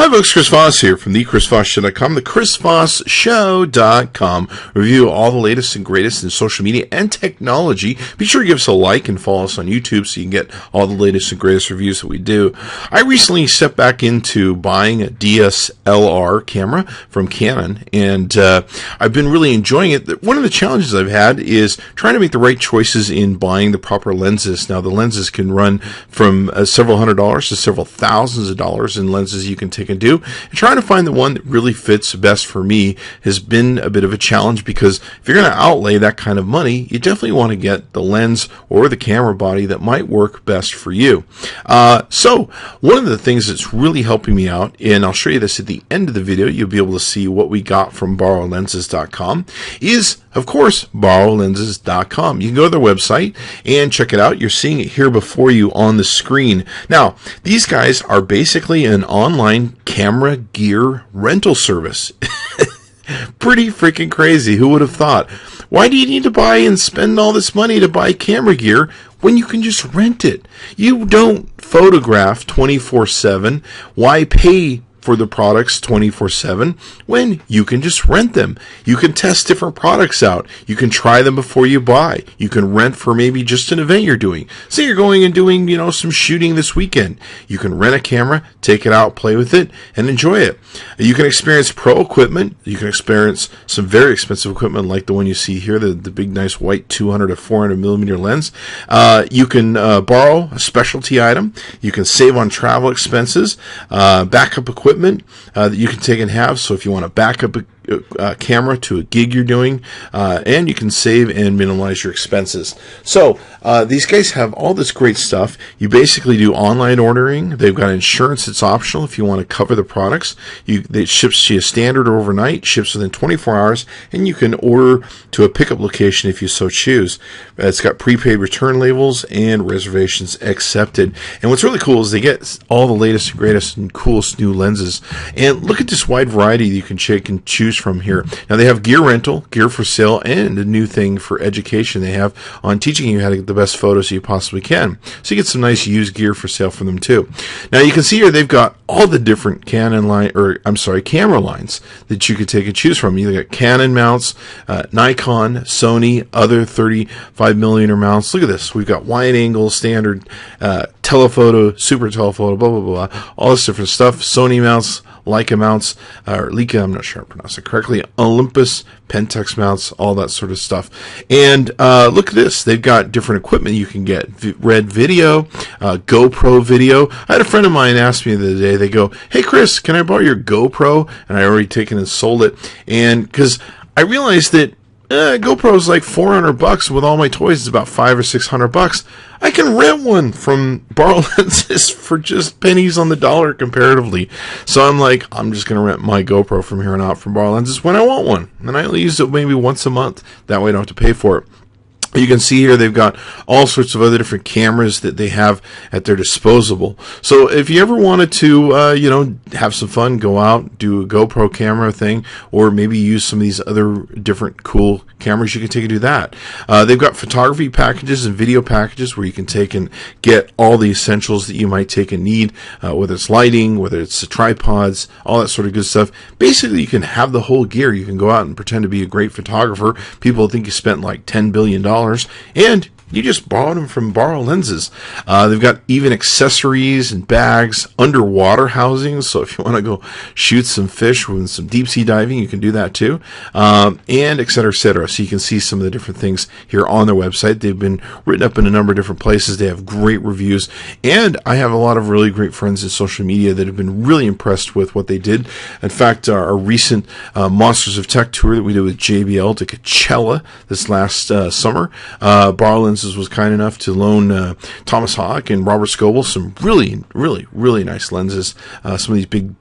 Hi folks, Chris Voss here from thechrisvossshow.com, thechrisvossshow.com. Review all the latest and greatest in social media and technology. Be sure to give us a like and follow us on YouTube so you can get all the latest and greatest reviews that we do. I recently stepped back into buying a DSLR camera from Canon, and I've been really enjoying it. One of the challenges I've had is trying to make the right choices in buying the proper lenses. Now, the lenses can run from several $100s to several thousands of dollars in lenses you can take and do. And trying to find the one that really fits best for me has been a bit of a challenge, because if you're going to outlay that kind of money, you definitely want to get the lens or the camera body that might work best for you. So one of the things that's really helping me out, and I'll show you this at the end of the video, you'll be able to see what we got from borrowlenses.com, is of course borrowlenses.com. You can go to their website and check it out. You're seeing it here before you on the screen. Now, these guys are basically an online camera gear rental service. Pretty freaking crazy. Who would have thought? Why do you need to buy and spend all this money to buy camera gear when you can just rent it? You don't photograph 24/7. Why pay for the products 24/7 when you can just rent them? You can test different products out. You can try them before you buy. You can rent for maybe just an event you're doing. Say you're going and doing, some shooting this weekend. You can rent a camera, take it out, play with it, and enjoy it. You can experience pro equipment. You can experience some very expensive equipment like the one you see here, the big nice white 200 to 400 millimeter lens. You can borrow a specialty item. You can save on travel expenses, backup equipment that you can take and have. So if you want to back up a camera to a gig you're doing, and you can save and minimize your expenses. So these guys have all this great stuff. You basically do online ordering. They've got insurance that's optional if you want to cover the products. It ships to you standard or overnight, ships within 24 hours, and you can order to a pickup location if you so choose. It's got prepaid return labels and reservations accepted. And what's really cool is they get all the latest and greatest and coolest new lenses. And look at this wide variety that you can check and choose from here. Now, they have gear rental, gear for sale, and a new thing for education they have on teaching you how to get the best photos you possibly can. So you get some nice used gear for sale from them too. Now, you can see here they've got all the different camera lines that you could take and choose from. You got Canon mounts, Nikon, Sony, other 35 millimeter mounts. Look at this. We've got wide angle, standard, telephoto, super telephoto, blah, blah, blah, all this different stuff. Sony mounts, Leica mounts, or Leica, I'm not sure I pronounced it correctly, Olympus, Pentax mounts, all that sort of stuff. And look at this. They've got different equipment you can get. Red video, GoPro video. I had a friend of mine ask me the other day, they go, "Hey Chris, can I borrow your GoPro?" And I already taken and sold it. And because I realized that GoPro is like $400 with all my toys. It's about $500 or $600. I can rent one from Borrow Lenses for just pennies on the dollar comparatively. So I'm like, I'm just going to rent my GoPro from here on out from Borrow Lenses when I want one. And I only use it maybe once a month. That way I don't have to pay for it. You can see here they've got all sorts of other different cameras that they have at their disposal. So if you ever wanted to, have some fun, go out, do a GoPro camera thing, or maybe use some of these other different cool cameras, you can take and do that. They've got photography packages and video packages where you can take and get all the essentials that you might take and need, whether it's lighting, whether it's the tripods, all that sort of good stuff. Basically, you can have the whole gear. You can go out and pretend to be a great photographer. People think you spent like $10 billion. And you just borrowed them from Borrow Lenses. They've got even accessories and bags, underwater housings. So if you want to go shoot some fish with some deep sea diving, you can do that too. And et cetera, et cetera. So you can see some of the different things here on their website. They've been written up in a number of different places. They have great reviews. And I have a lot of really great friends in social media that have been really impressed with what they did. In fact, our recent Monsters of Tech tour that we did with JBL to Coachella this last summer, Borrow Lenses was kind enough to loan Thomas Hawk and Robert Scoble some really, really, really nice lenses, some of these big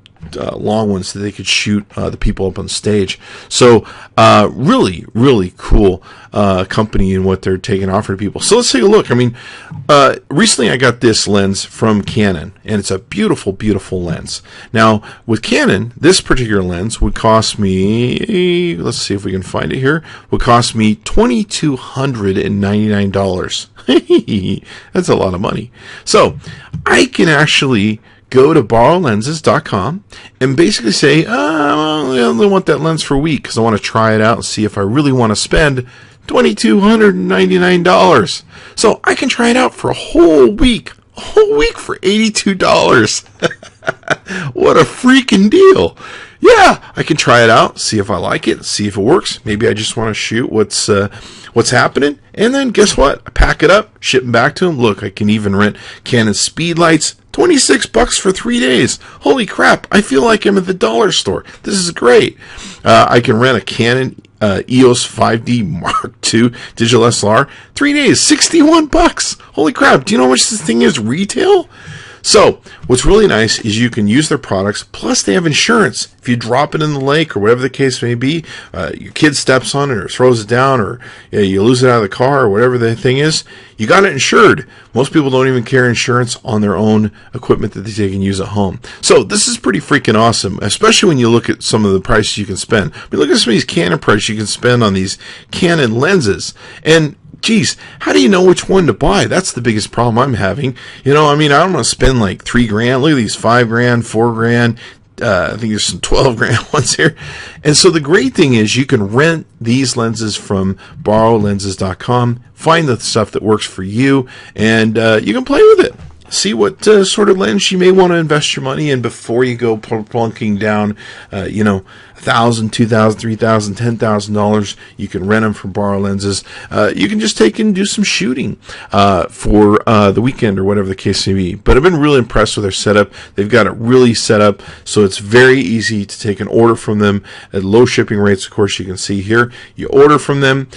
long ones that they could shoot the people up on stage. So really, really cool company and what they're taking offer to people. So let's take a look. I mean, recently I got this lens from Canon, and it's a beautiful, beautiful lens. Now, with Canon, this particular lens would cost me, let's see if we can find it here, would cost me $2,299. That's a lot of money. So I can actually go to borrowlenses.com and basically say, I only want that lens for a week because I want to try it out and see if I really want to spend $2,299. So I can try it out for a whole week for $82. What a freaking deal. Yeah, I can try it out, see if I like it, see if it works. Maybe I just want to shoot what's happening. And then guess what? I pack it up, ship them back to them. Look, I can even rent Canon speed lights, $26 for 3 days. Holy crap, I feel like I'm at the dollar store. This is great. I can rent a Canon EOS 5D Mark II digital SLR, 3 days, $61. Holy crap, do you know how much this thing is retail? So, what's really nice is you can use their products, plus they have insurance. If you drop it in the lake or whatever the case may be, your kid steps on it or throws it down, or you lose it out of the car or whatever the thing is, you got it insured. Most people don't even carry insurance on their own equipment that they take and use at home. So this is pretty freaking awesome, especially when you look at some of the prices you can spend. I mean, look at some of these Canon prices you can spend on these Canon lenses. And geez, how do you know which one to buy? That's the biggest problem I'm having. I don't want to spend like $3,000. Look at these $5,000, $4,000. I think there's some $12,000 ones here. And so the great thing is you can rent these lenses from borrowlenses.com, find the stuff that works for you, and you can play with it. See what sort of lens you may want to invest your money in before you go plunking down, $1,000, $2,000, $3,000, $10,000. You can rent them from Borrow Lenses. You can just take and do some shooting for the weekend or whatever the case may be. But I've been really impressed with their setup. They've got it really set up so it's very easy to take an order from them at low shipping rates. Of course, you can see here. You order from them.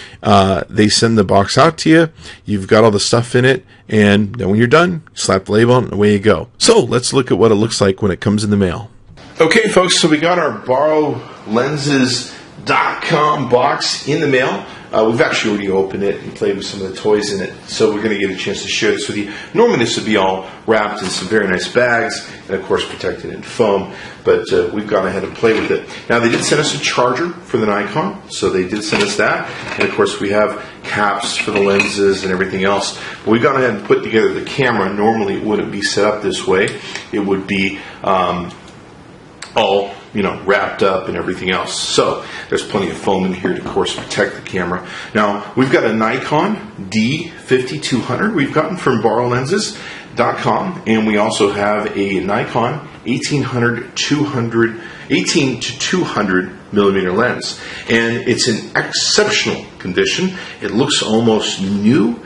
They send the box out to you. You've got all the stuff in it. And then when you're done, slap the label on and away you go. So let's look at what it looks like when it comes in the mail. Okay, folks, so we got our borrowlenses.com box in the mail. We've actually already opened it and played with some of the toys in it, so we're going to get a chance to share this with you. Normally this would be all wrapped in some very nice bags and, of course, protected in foam, but we've gone ahead and played with it. Now, they did send us a charger for the Nikon, so they did send us that, and, of course, we have caps for the lenses and everything else, but we've gone ahead and put together the camera. Normally it wouldn't be set up this way. It would be all wrapped up and everything else. So there's plenty of foam in here to, of course, protect the camera. Now, we've got a Nikon D5200 we've gotten from borrowlenses.com, and we also have a Nikon 18 to 200 millimeter lens, and it's in exceptional condition. It looks almost new.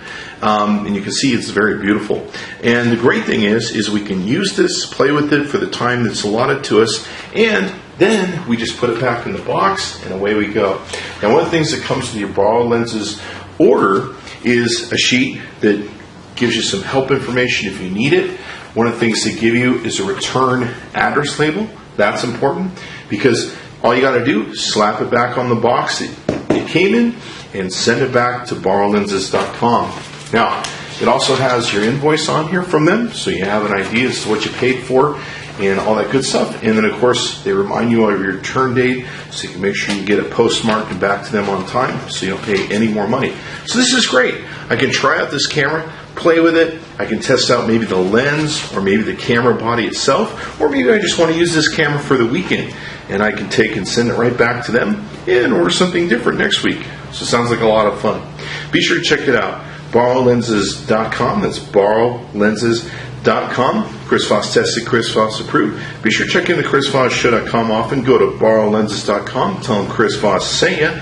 And you can see it's very beautiful. And the great thing is we can use this, play with it for the time that's allotted to us, and then we just put it back in the box, and away we go. Now, one of the things that comes with your Borrow Lenses order is a sheet that gives you some help information if you need it. One of the things they give you is a return address label. That's important because all you got to do is slap it back on the box it came in and send it back to borrowlenses.com. Now, it also has your invoice on here from them, so you have an idea as to what you paid for and all that good stuff. And then, of course, they remind you of your return date, so you can make sure you get it postmarked and back to them on time, so you don't pay any more money. So this is great. I can try out this camera, play with it. I can test out maybe the lens or maybe the camera body itself, or maybe I just want to use this camera for the weekend, and I can take and send it right back to them and order something different next week. So it sounds like a lot of fun. Be sure to check it out. borrowlenses.com. That's borrowlenses.com. Chris Voss tested, Chris Voss approved. Be sure to check into chrisvossshow.com often. Go to borrowlenses.com. Tell them Chris Voss sent you,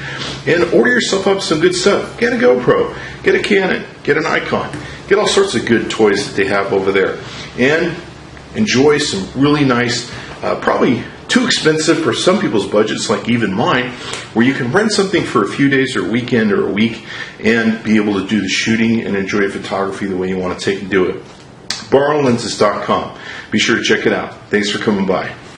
and order yourself up some good stuff. Get a GoPro, get a Canon, get an Nikon, get all sorts of good toys that they have over there, and enjoy some really nice, probably too expensive for some people's budgets, like even mine, where you can rent something for a few days or a weekend or a week and be able to do the shooting and enjoy photography the way you want to take and do it. borrowlenses.com. Be sure to check it out. Thanks for coming by.